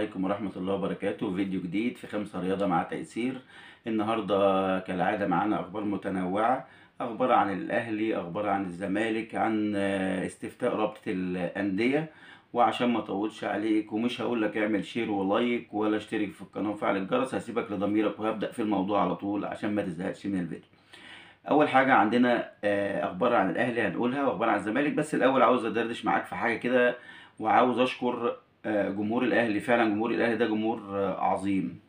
عليكم ورحمة الله وبركاته. فيديو جديد في 5 رياضة مع تيسير. النهاردة كالعادة معانا أخبار متنوعة، أخبار عن الأهلي، أخبار عن الزمالك، عن استفتاء رابطة الأندية. وعشان ما أطولش عليك ومش هقول لك اعمل شير ولايك ولا اشترك في القناة وفعل الجرس، هسيبك لضميرك وهبدأ في الموضوع على طول عشان ما تزهقش من الفيديو. أول حاجة عندنا أخبار عن الأهلي هنقولها وأخبار عن الزمالك، بس الأول عاوز أدردش معاك في حاجة كده، وعاوز أشكر جمهور الاهلي. فعلا جمهور الاهلي ده جمهور عظيم.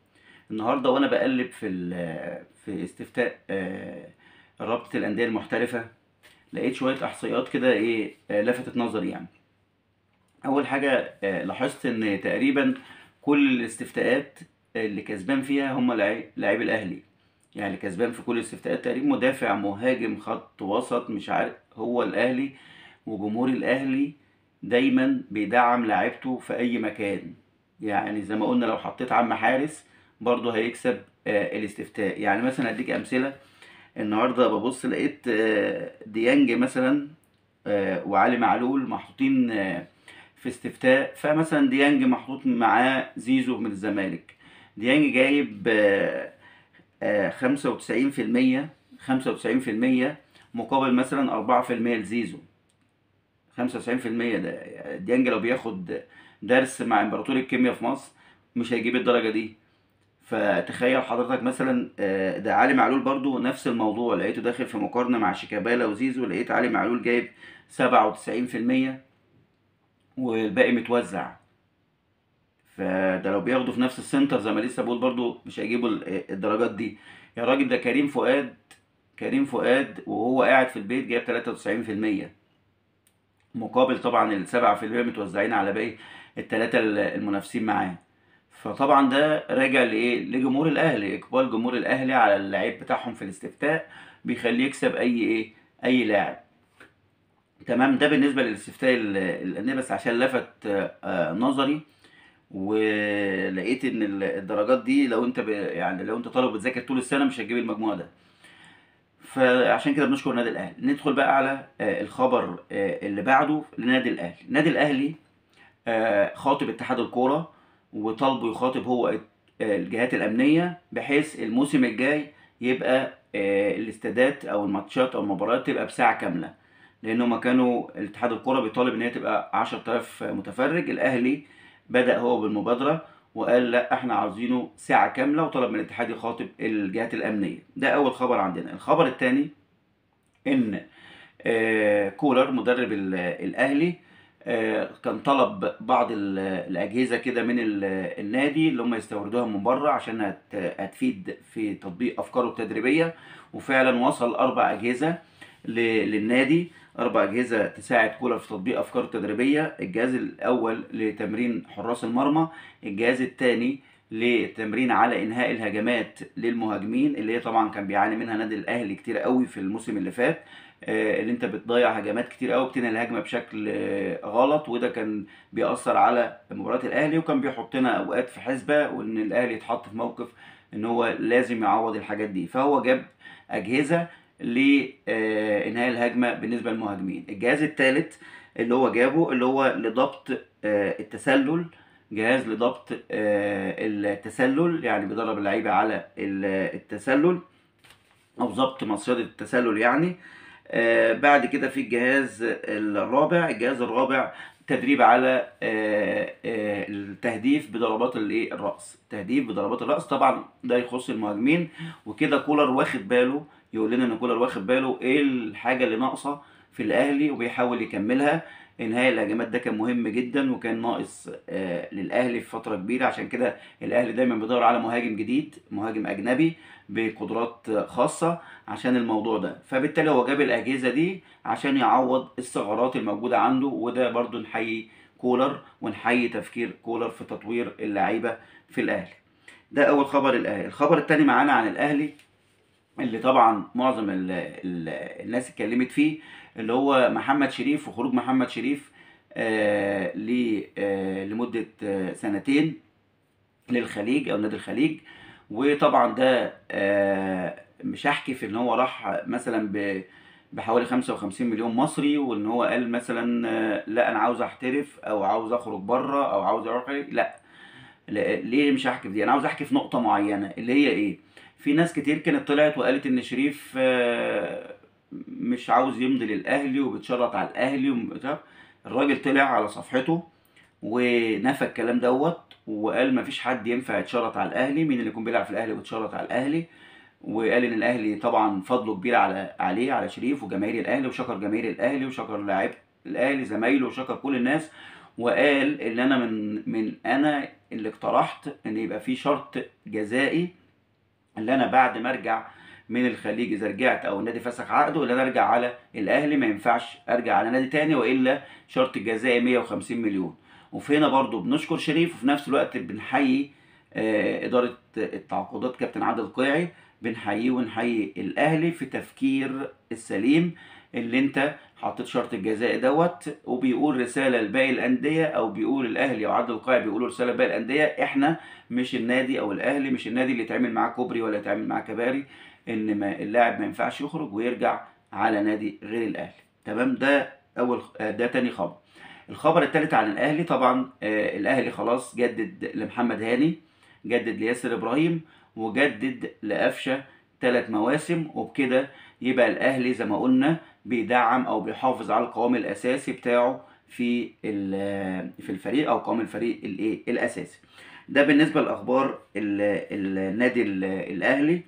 النهارده وانا بقلب في استفتاء رابطه الانديه المحترفه، لقيت شويه احصائيات كده ايه لفتت نظري يعني. اول حاجه لاحظت ان تقريبا كل الاستفتاءات اللي كسبان فيها هم لاعبي الاهلي. يعني اللي كسبان في كل الاستفتاءات تقريبا مدافع، مهاجم، خط وسط، مش عارف، هو الاهلي. وجمهور الاهلي دايما بيدعم لاعيبته في اي مكان. يعني زي ما قلنا لو حطيت عم حارس برضه هيكسب الاستفتاء. يعني مثلا هديك امثله. النهارده ببص لقيت ديانج مثلا وعلي معلول محطوطين في استفتاء. فمثلا ديانج محطوط معاه زيزو من الزمالك. ديانج جايب 95%، 95% مقابل مثلا 4% لزيزو. 95%، ده ديانج لو بياخد درس مع امبراطور الكيمياء في مصر مش هيجيب الدرجة دي. فتخيل حضرتك مثلا ده علي معلول برضو نفس الموضوع، لقيته داخل في مقارنة مع شيكابالا وزيزو، لقيت علي معلول جايب 97% والباقي متوزع. فده لو بياخدوا في نفس السنتر زي ما لسه بقول برضو مش هيجيبوا الدرجات دي. يا راجل ده كريم فؤاد، كريم فؤاد وهو قاعد في البيت جايب 93%، مقابل طبعا ال7% متوزعين على باقي التلاتة المنافسين معاه. فطبعا ده راجع لايه؟ لجمهور الاهلي، اقبال جمهور الاهلي على اللعيب بتاعهم في الاستفتاء بيخليه يكسب اي لاعب. تمام. ده بالنسبه للاستفتاء الانديه، بس عشان لفت نظري ولقيت ان الدرجات دي لو انت يعني لو انت طالب بتذاكر طول السنه مش هتجيب المجموع ده. فعشان كده بنشكر النادي الاهلي. ندخل بقى على الخبر اللي بعده للنادي الاهلي. النادي الاهلي خاطب اتحاد الكوره وطالبه يخاطب هو الجهات الامنيه بحيث الموسم الجاي يبقى الاستادات او الماتشات او المباريات تبقى بساعه كامله. لان هما كانوا الاتحاد الكوره بيطالب ان هي تبقى 10000 متفرج. الاهلي بدأ هو بالمبادره وقال لا احنا عاوزينه ساعه كامله، وطلب من الاتحاد يخاطب الجهات الامنيه. ده اول خبر عندنا. الخبر الثاني ان كولر مدرب الاهلي كان طلب بعض الاجهزه كده من النادي اللي هم يستوردوها من بره عشان هتفيد في تطبيق افكاره التدريبيه. وفعلا وصل 4 اجهزه للنادي، 4 اجهزه تساعد كولر في تطبيق افكاره التدريبيه. الجهاز الاول لتمرين حراس المرمى، الجهاز الثاني لتمرين على انهاء الهجمات للمهاجمين اللي هي طبعا كان بيعاني منها النادي الاهلي كتير قوي في الموسم اللي فات. اللي انت بتضيع هجمات كتير قوي، بتنهي الهجمه بشكل غلط، وده كان بيأثر على مباراه الاهلي وكان بيحطنا اوقات في حسبه وان الاهلي يتحط في موقف ان هو لازم يعوض الحاجات دي. فهو جاب اجهزه لانهاء الهجمه بالنسبه للمهاجمين. الجهاز الثالث اللي هو جابه اللي هو لضبط التسلل، جهاز لضبط التسلل، يعني بيدرب اللعيبه على التسلل او ضبط مصيدة التسلل يعني. بعد كده في الجهاز الرابع، الجهاز الرابع تدريب على التهديف بضربات الراس، تهديف بضربات الراس. طبعا ده يخص المهاجمين. وكده كولر واخد باله، يقول لنا ان كولر واخد باله ايه الحاجه اللي ناقصه في الاهلي وبيحاول يكملها. انهاء الهجمات ده كان مهم جدا وكان ناقص للاهلي في فتره كبيره. عشان كده الاهلي دايما بيدور على مهاجم جديد، مهاجم اجنبي بقدرات خاصه عشان الموضوع ده. فبالتالي هو جاب الاجهزه دي عشان يعوض الثغرات الموجوده عنده. وده برضو نحيي كولر ونحيي تفكير كولر في تطوير اللعيبه في الاهلي. ده اول خبر الاهلي. الخبر الثاني معانا عن الاهلي اللي طبعا معظم الناس اتكلمت فيه، اللي هو محمد شريف وخروج محمد شريف لمده سنتين للخليج او نادي الخليج. وطبعا ده مش هحكي في ان هو راح مثلا بحوالي 55 مليون مصري وان هو قال مثلا لا انا عاوز احترف او عاوز اخرج بره او عاوز اروح، لا. ليه مش هحكي في دي؟ انا عاوز احكي في نقطه معينه اللي هي ايه. في ناس كتير كانت طلعت وقالت ان شريف مش عاوز يمضي للاهلي وبيتشرط على الاهلي وبتاع. الراجل طلع على صفحته ونفى الكلام دوت، وقال مفيش حد ينفع يتشرط على الاهلي. مين اللي يكون بيلعب في الاهلي ويتشرط على الاهلي؟ وقال ان الاهلي طبعا فضله كبير على شريف وجماهير الاهلي، وشكر جماهير الاهلي وشكر لاعيبه الاهلي زمايله وشكر كل الناس. وقال ان انا انا اللي اقترحت ان يبقى في شرط جزائي، اللي انا بعد ما ارجع من الخليج اذا رجعت او النادي فسخ عقده، اللي انا ارجع على الاهلي، ما ينفعش ارجع على نادي تاني، والا شرط الجزائي 150 مليون. وفي هنا برضو بنشكر شريف، وفي نفس الوقت بنحيي اداره التعاقدات كابتن عادل قيعي. بنحييه ونحيي الاهلي في تفكير السليم، اللي انت حطيت شرط الجزائي دوت، وبيقول رساله لباقي الانديه، او بيقول الاهلي او عادل القيعي بيقولوا رساله لباقي الانديه: احنا مش النادي او الاهلي مش النادي اللي يتعمل معاه كوبري ولا يتعمل معاه كباري، ان ما اللاعب ما ينفعش يخرج ويرجع على نادي غير الاهلي. تمام؟ ده ده تاني خبر. الخبر الثالث عن الاهلي طبعا، الاهلي خلاص جدد لمحمد هاني، جدد لياسر ابراهيم، وجدد لقفشه 3 مواسم. وبكده يبقى الاهلي زي ما قلنا بيدعم او بيحافظ على القوام الاساسي بتاعه في الفريق، او قوام الفريق الايه الاساسي. ده بالنسبه لاخبار النادي الاهلي.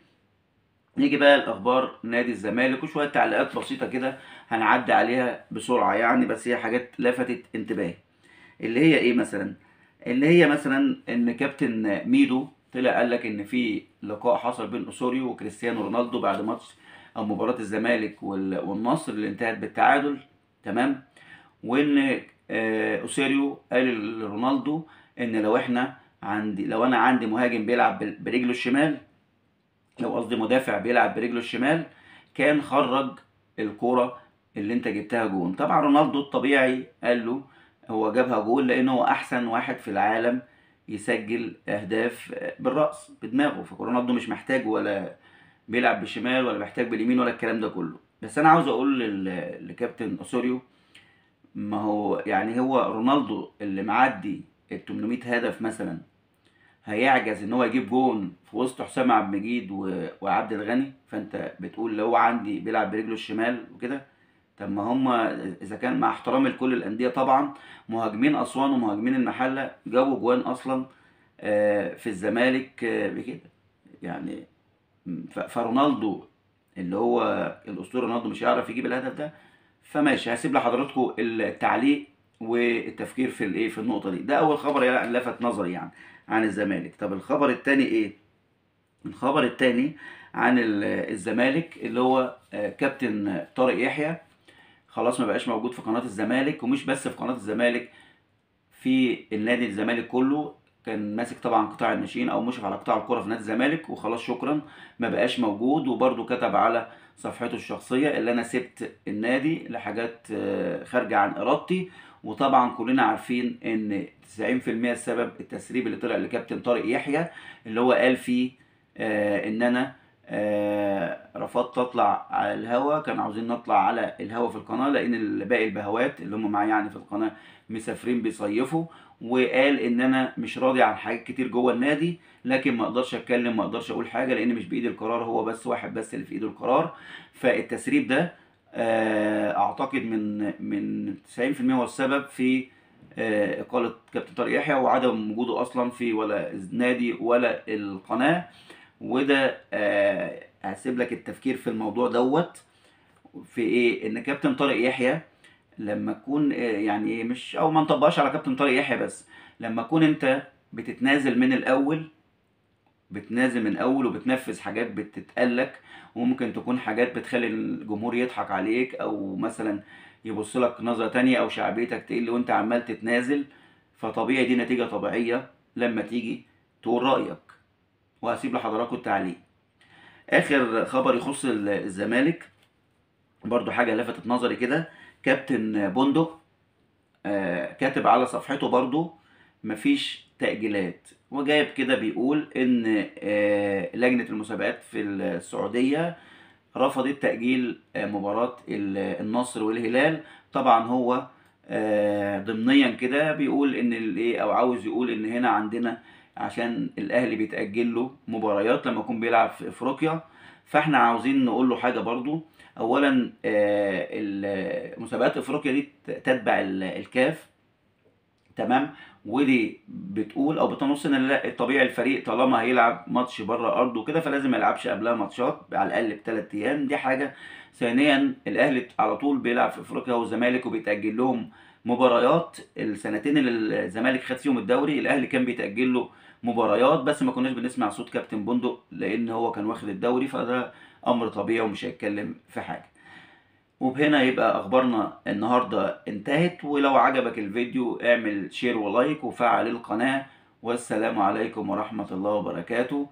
نيجي بقى لاخبار نادي الزمالك، وشويه تعليقات بسيطه كده هنعدي عليها بسرعه يعني، بس هي حاجات لفتت انتباهي. اللي هي ايه مثلا؟ اللي هي مثلا ان كابتن ميدو طلع قال لك ان في لقاء حصل بين اسوريو وكريستيانو رونالدو بعد ماتش او مباراه الزمالك والنصر اللي انتهت بالتعادل. تمام؟ وان اوسيريو قال لرونالدو ان لو انا عندي مهاجم بيلعب برجله الشمال، لو قصدي مدافع بيلعب برجله الشمال، كان خرج الكرة اللي انت جبتها جون. طبعا رونالدو الطبيعي قال له هو جابها جول لان هو احسن واحد في العالم يسجل اهداف بالرأس بدماغه. فرونالدو مش محتاج ولا بيلعب بالشمال ولا محتاج باليمين ولا الكلام ده كله. بس انا عاوز اقول لكابتن اسوريو، ما هو يعني هو رونالدو اللي معدي ال 800 هدف مثلا هيعجز ان هو يجيب جون في وسط حسام عبد المجيد وعبد الغني؟ فانت بتقول اللي هو عندي بيلعب برجله الشمال وكده. طب ما هم اذا كان مع احترامي لكل الانديه طبعا، مهاجمين اسوان ومهاجمين المحله جابوا جوان اصلا في الزمالك بكده يعني. فرونالدو اللي هو الاسطوره رونالدو مش هيعرف يجيب الهدف ده. فماشي، هسيب لحضراتكم التعليق والتفكير في في النقطه دي. ده اول خبر يعني لفت نظري يعني عن الزمالك. طب الخبر الثاني ايه؟ الخبر الثاني عن الزمالك اللي هو كابتن طارق يحيى خلاص ما بقاش موجود في قناه الزمالك. ومش بس في قناه الزمالك، في النادي الزمالك كله. كان ماسك طبعا قطاع الناشئين او مشرف على قطاع الكره في نادي الزمالك، وخلاص شكرا ما بقاش موجود. وبرده كتب على صفحته الشخصيه اللي انا سبت النادي لحاجات خارجه عن ارادتي. وطبعا كلنا عارفين ان 90% السبب التسريب اللي طلع لكابتن طارق يحيى، اللي هو قال فيه ان انا رفضت اطلع على الهوا. كانوا عاوزين نطلع على الهوا في القناه لان باقي البهوات اللي هم معايا يعني في القناه مسافرين بيصيفوا. وقال ان انا مش راضي عن حاجات كتير جوه النادي، لكن ما اقدرش اتكلم، ما اقدرش اقول حاجه لان مش بايدي القرار، هو بس واحد بس اللي في ايده القرار. فالتسريب ده اعتقد من 90% هو السبب في اقاله كابتن طارق يحيى وعدم وجوده اصلا في ولا النادي ولا القناه. وده هسيب لك التفكير في الموضوع دوت في ايه. ان كابتن طارق يحيى لما تكون يعني مش، او ما نطبقش على كابتن طارق يحيى بس، لما تكون انت بتتنازل من الاول، بتنازل من اول وبتنفذ حاجات بتتقالك، وممكن تكون حاجات بتخلي الجمهور يضحك عليك او مثلا يبص لك نظرة تانية او شعبيتك تقل وانت عمال تتنازل. فطبيعي دي نتيجة طبيعية لما تيجي تقول رأيك. وهسيب لحضراتكم التعليق. اخر خبر يخص الزمالك برضو حاجة لفتت نظري كده. كابتن بندق كاتب على صفحته برضو مفيش تأجيلات، وجايب كده بيقول ان لجنة المسابقات في السعودية رفضت تأجيل مباراة النصر والهلال. طبعا هو ضمنيا كده بيقول ان ايه، او عاوز يقول ان هنا عندنا عشان الاهلي بيتأجل له مباريات لما يكون بيلعب في افريقيا. فاحنا عاوزين نقول له حاجة برضو. اولا مسابقات افريقيا دي تتبع الكاف، تمام. ودي بتقول او بتنص ان الطبيعي الفريق طالما هيلعب ماتش بره ارضه كده فلازم ما يلعبش قبلها ماتشات على الاقل ب3 ايام، دي حاجه. ثانيا الاهلي على طول بيلعب في افريقيا والزمالك وبيتاجل لهم مباريات. السنتين اللي الزمالك خد فيهم الدوري الاهلي كان بيتاجل له مباريات، بس ما كناش بنسمع صوت كابتن بندق لان هو كان واخد الدوري، فده امر طبيعي ومش هيتكلم في حاجه. وبهنا يبقى اخبارنا النهاردة انتهت. ولو عجبك الفيديو اعمل شير ولايك وفعل القناة. والسلام عليكم ورحمة الله وبركاته.